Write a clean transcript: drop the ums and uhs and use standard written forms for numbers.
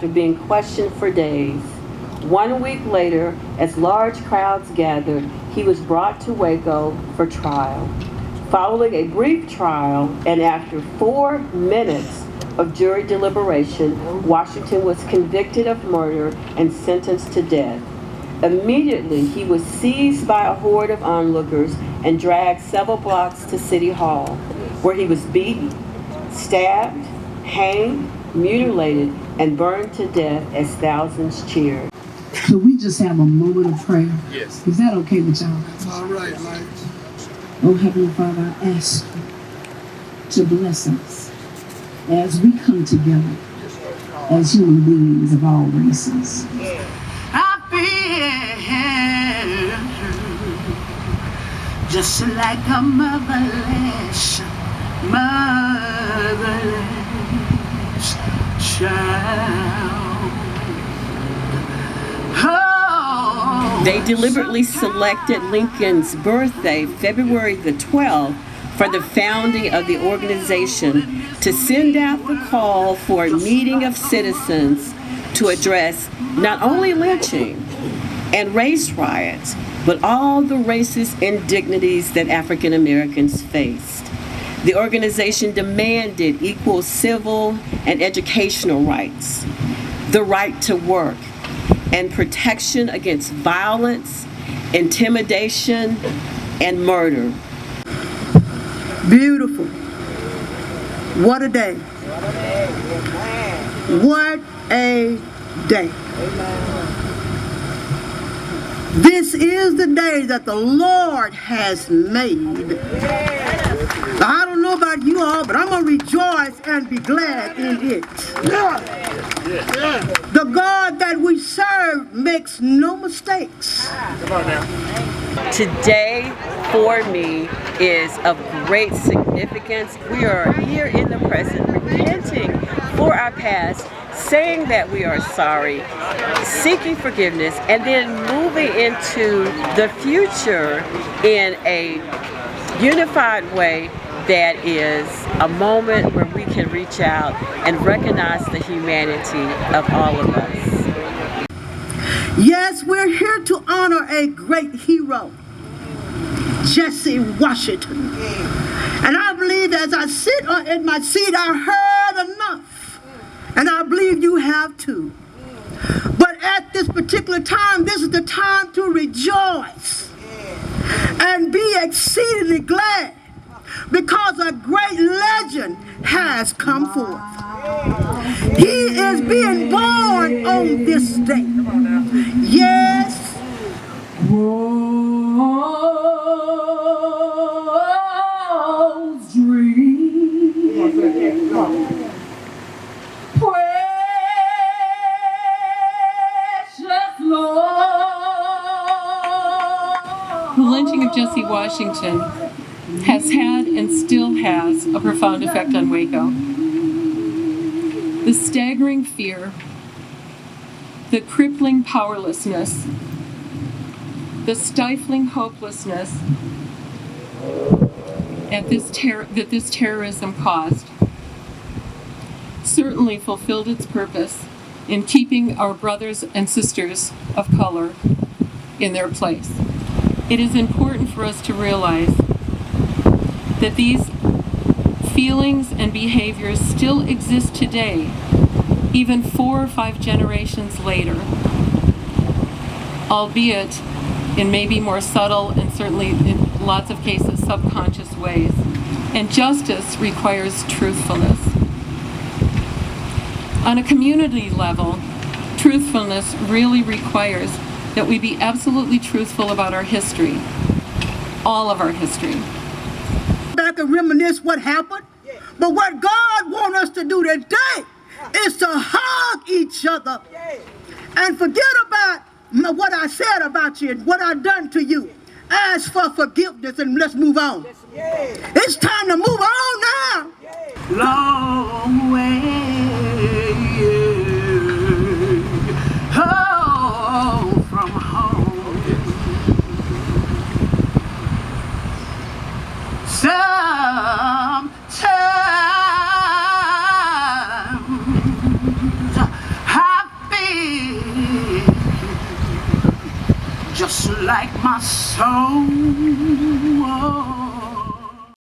after being questioned for days. 1 week later, as large crowds gathered, he was brought to Waco for trial. Following a brief trial, and after 4 minutes of jury deliberation, Washington was convicted of murder and sentenced to death. Immediately, he was seized by a horde of onlookers and dragged several blocks to City Hall, where he was beaten, stabbed, hanged, mutilated, and burned to death as thousands cheered. So we just have a moment of prayer. Yes. Is that okay with y'all? That's all right, Mike. Oh, Heavenly Father, I ask you to bless us as we come together as human beings of all races. I feel just like a motherless child. They deliberately selected Lincoln's birthday, February the 12th, for the founding of the organization to send out the call for a meeting of citizens to address not only lynching and race riots, but all the racist indignities that African Americans faced. The organization demanded equal civil and educational rights, the right to work, and protection against violence, intimidation, and murder. Beautiful. What a day. What a day. This is the day that the Lord has made. I don't know about you all, but I'm going to rejoice and be glad in it. The God that we serve makes no mistakes. Today, for me, is of great significance. We are here in the present, repenting for our past, saying that we are sorry, seeking forgiveness, and then moving into the future in a unified way that is a moment where we can reach out and recognize the humanity of all of us. Yes, we're here to honor a great hero, Jesse Washington. And I believe as I sit in my seat, I heard enough. And I believe you have too. But at this particular time, this is the time to rejoice and be exceedingly glad, because a great legend has come forth. He is being born on this day. Yes. Rose dream. Precious Lord. The lynching of Jesse Washington has had and still has a profound effect on Waco. The staggering fear, the crippling powerlessness, the stifling hopelessness that this terrorism caused certainly fulfilled its purpose in keeping our brothers and sisters of color in their place. It is important for us to realize that these feelings and behaviors still exist today, even 4 or 5 generations later, albeit in maybe more subtle and certainly in lots of cases subconscious ways. And justice requires truthfulness. On a community level, truthfulness really requires that we be absolutely truthful about our history, all of our history. Back and reminisce what happened, but what God wants us to do today is to hug each other and forget about what I said about you and what I've done to you. Ask for forgiveness and let's move on. It's time to move on now. Long way home from home. Sometimes I just like my soul.